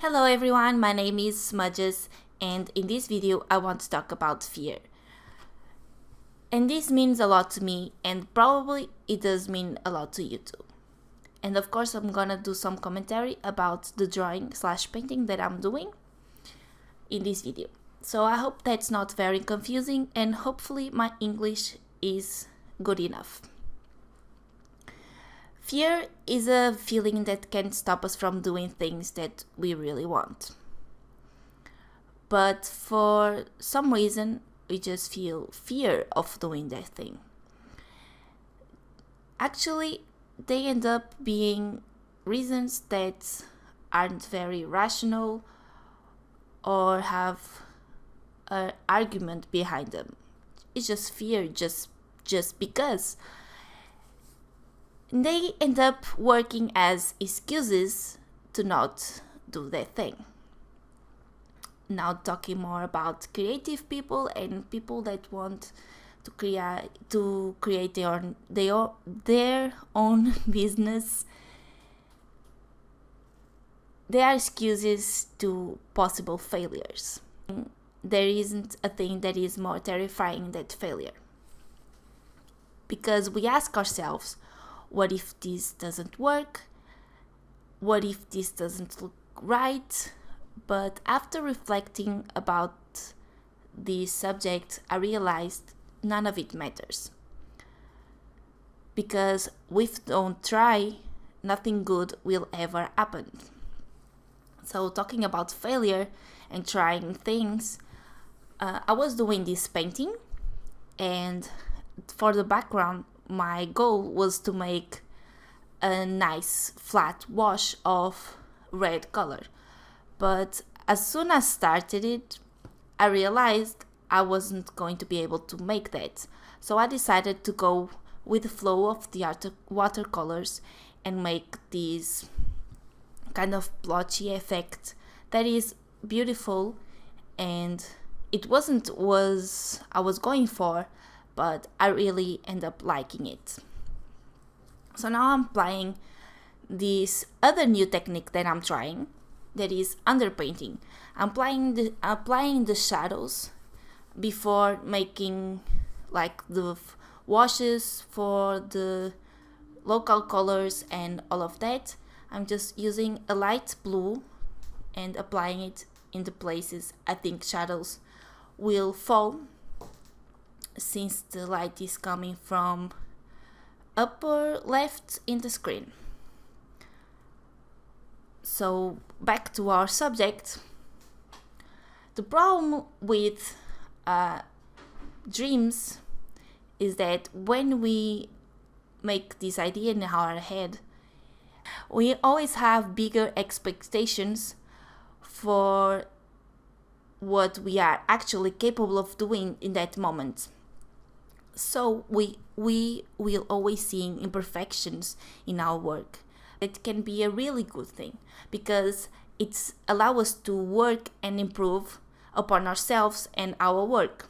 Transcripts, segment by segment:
Hello everyone, my name is Smudges, and in this video I want to talk about fear. And this means a lot to me, and probably it does mean a lot to you too. And of course I'm gonna do some commentary about the drawing/painting that I'm doing in this video. So I hope that's not very confusing, and hopefully my English is good enough. Fear is a feeling that can stop us from doing things that we really want. But for some reason, we just feel fear of doing that thing. Actually, they end up being reasons that aren't very rational or have an argument behind them. It's just fear, just because. They end up working as excuses to not do their thing. Now talking more about creative people and people that want to create their own business. There are excuses to possible failures. There isn't a thing that is more terrifying than failure. Because we ask ourselves, what if this doesn't work? What if this doesn't look right? But after reflecting about this subject, I realized none of it matters. Because if we don't try, nothing good will ever happen. So talking about failure and trying things, I was doing this painting, and for the background, my goal was to make a nice flat wash of red color. But as soon as I started it, I realized I wasn't going to be able to make that. So I decided to go with the flow of the watercolors and make this kind of blotchy effect that is beautiful, and it wasn't what I was going for, but I really end up liking it. So now I'm applying this other new technique that I'm trying, that is underpainting. I'm applying the shadows before making like the washes for the local colors and all of that. I'm just using a light blue and applying it in the places I think shadows will fall, since the light is coming from upper left in the screen. So back to our subject. The problem with dreams is that when we make this idea in our head, we always have bigger expectations for what we are actually capable of doing in that moment. So we will always see imperfections in our work. It can be a really good thing because it allows us to work and improve upon ourselves and our work.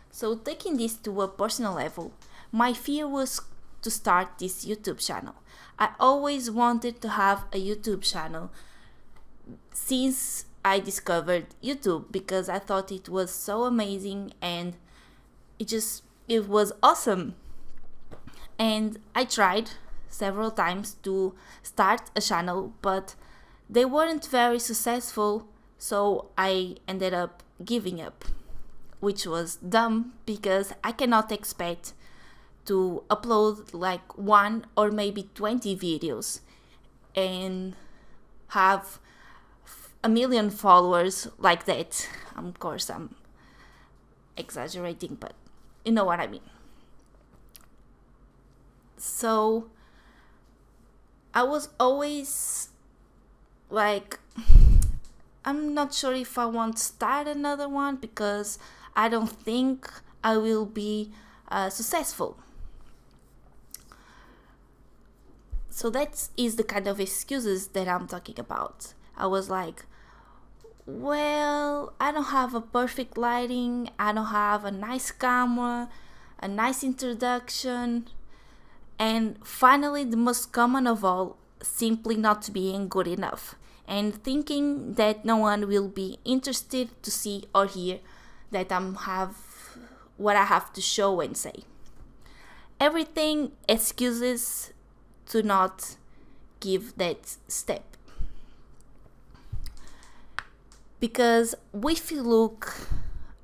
So taking this to a personal level, my fear was to start this YouTube channel. I always wanted to have a YouTube channel since I discovered YouTube, because I thought it was so amazing and it was awesome. And I tried several times to start a channel, but they weren't very successful, so I ended up giving up, which was dumb because I cannot expect to upload like 1 or maybe 20 videos and have 1 million followers like that. Of course, I'm exaggerating, but you know what I mean. So I was always like, I'm not sure if I want to start another one because I don't think I will be successful. So that is the kind of excuses that I'm talking about. I was like, well, I don't have a perfect lighting, I don't have a nice camera, a nice introduction, and finally the most common of all, simply not being good enough and thinking that no one will be interested to see or hear that what I have to show and say. Everything excuses to not give that step. Because if you look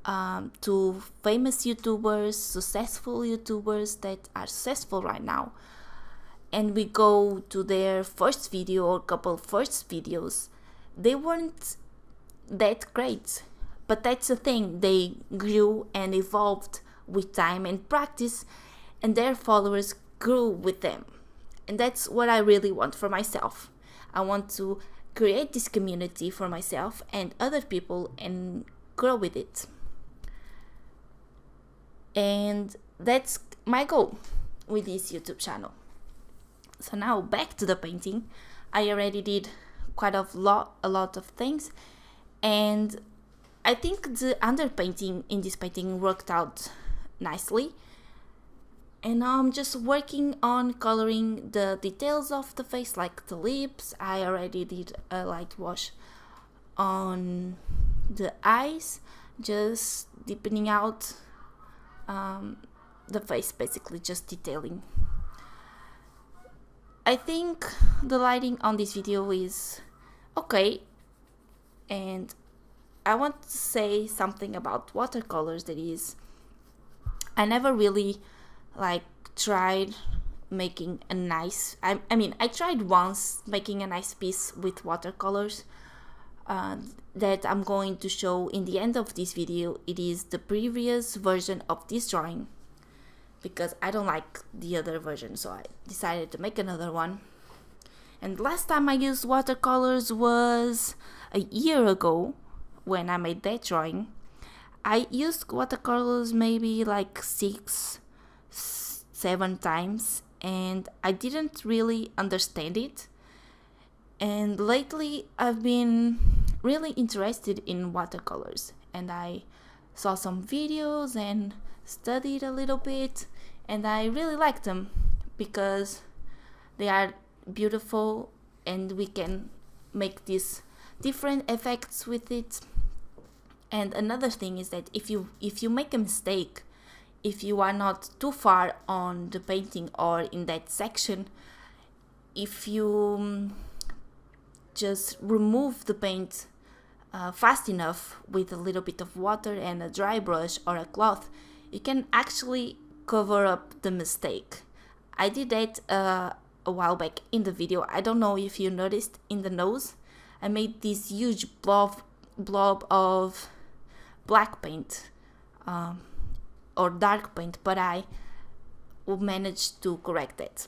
to famous YouTubers, successful YouTubers that are successful right now, and we go to their first video or couple first videos, they weren't that great. But that's the thing, they grew and evolved with time and practice, and their followers grew with them. And that's what I really want for myself. I want to create this community for myself and other people and grow with it. And that's my goal with this YouTube channel. So now back to the painting. I already did quite a lot of things, and I think the underpainting in this painting worked out nicely. And now I'm just working on coloring the details of the face, like the lips. I already did a light wash on the eyes, just deepening out the face, basically just detailing. I think the lighting on this video is okay, and I want to say something about watercolors. That is, I never really tried making a nice, I tried once making a nice piece with watercolors that I'm going to show in the end of this video. It is the previous version of this drawing, because I don't like the other version, so I decided to make another one. And last time I used watercolors was a year ago when I made that drawing. I used watercolors maybe 6-7 times, and I didn't really understand it. And lately I've been really interested in watercolors, and I saw some videos and studied a little bit, and I really like them because they are beautiful and we can make these different effects with it. And another thing is that if you make a mistake, if you are not too far on the painting or in that section, if you just remove the paint fast enough with a little bit of water and a dry brush or a cloth, you can actually cover up the mistake. I did that a while back in the video. I don't know if you noticed in the nose, I made this huge blob of black paint or dark paint, but I managed to correct that.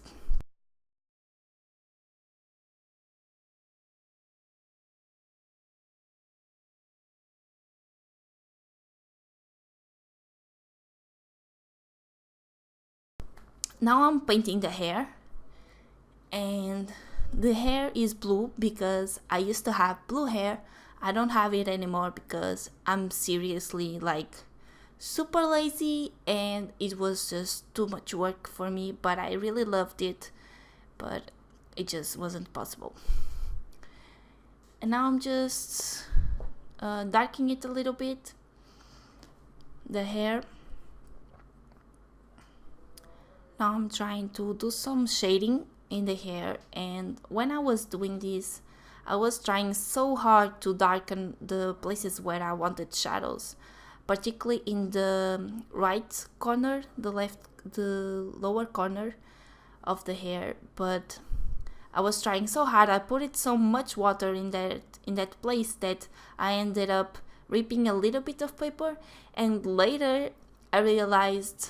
Now I'm painting the hair, and the hair is blue because I used to have blue hair. I don't have it anymore because I'm seriously super lazy, and it was just too much work for me, but I really loved it, but it just wasn't possible. And now I'm just darkening it a little bit, the hair. Now I'm trying to do some shading in the hair, and when I was doing this, I was trying so hard to darken the places where I wanted shadows, particularly in the right corner, the lower corner of the hair. But I was trying so hard, I put it so much water in that place that I ended up ripping a little bit of paper, and later I realized,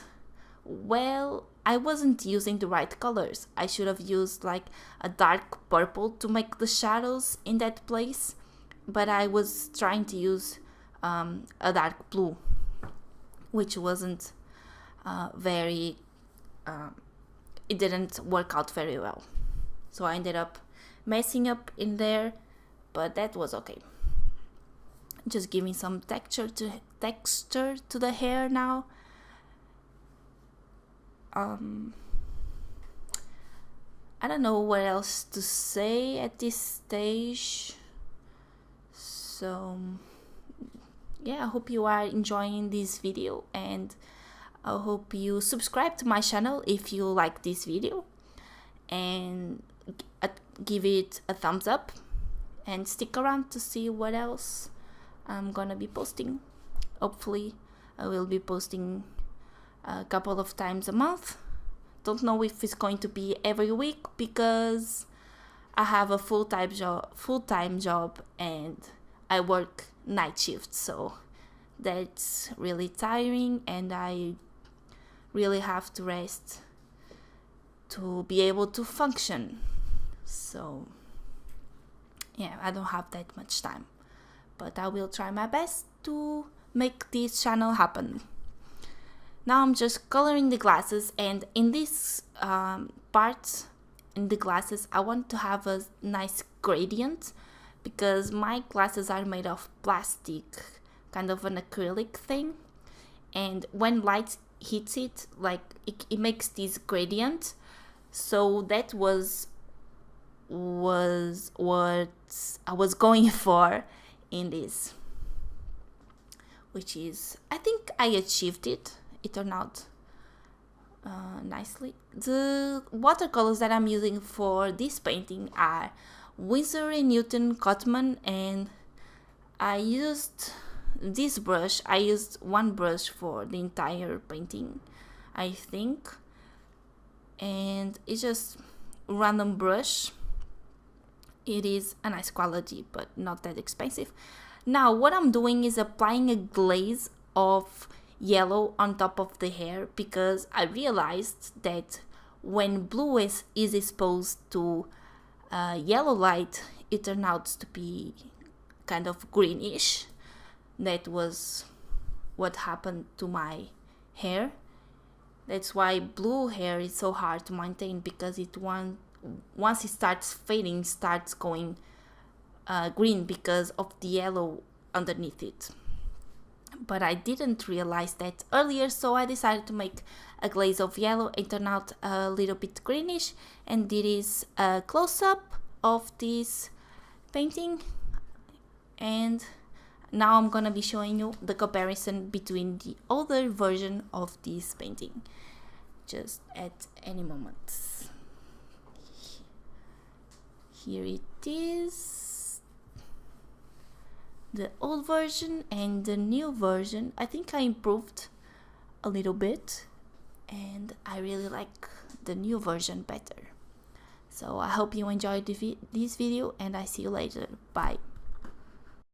well, I wasn't using the right colors. I should have used a dark purple to make the shadows in that place, but I was trying to use a dark blue, which wasn't it didn't work out very well. So I ended up messing up in there, but that was okay. Just giving some texture to the hair now. I don't know what else to say at this stage. So yeah, I hope you are enjoying this video, and I hope you subscribe to my channel if you like this video, and give it a thumbs up, and stick around to see what else I'm gonna be posting. Hopefully I will be posting a couple of times a month. Don't know if it's going to be every week because I have a full-time job and I work night shifts, so that's really tiring, and I really have to rest to be able to function. So yeah, I don't have that much time, but I will try my best to make this channel happen. Now I'm just coloring the glasses, and in this part in the glasses I want to have a nice gradient because my glasses are made of plastic, kind of an acrylic thing, and when light hits it, like it makes this gradient. So that was what I was going for in this, which is, I think I achieved it. It turned out nicely. The watercolors that I'm using for this painting are Winsor & Newton Cotman, and I used this brush. I used one brush for the entire painting, I think, and it's just random brush. It is a nice quality but not that expensive. Now what I'm doing is applying a glaze of yellow on top of the hair because I realized that when blue is exposed to yellow light, it turned out to be kind of greenish. That was what happened to my hair. That's why blue hair is so hard to maintain, because once it starts fading, starts going green because of the yellow underneath it. But I didn't realize that earlier, so I decided to make a glaze of yellow. It turned out a little bit greenish, and this is a close-up of this painting. And now I'm gonna be showing you the comparison between the older version of this painting, just at any moment. Here it is, the old version and the new version. I think I improved a little bit, and I really like the new version better. So I hope you enjoyed this video, and I see you later. Bye.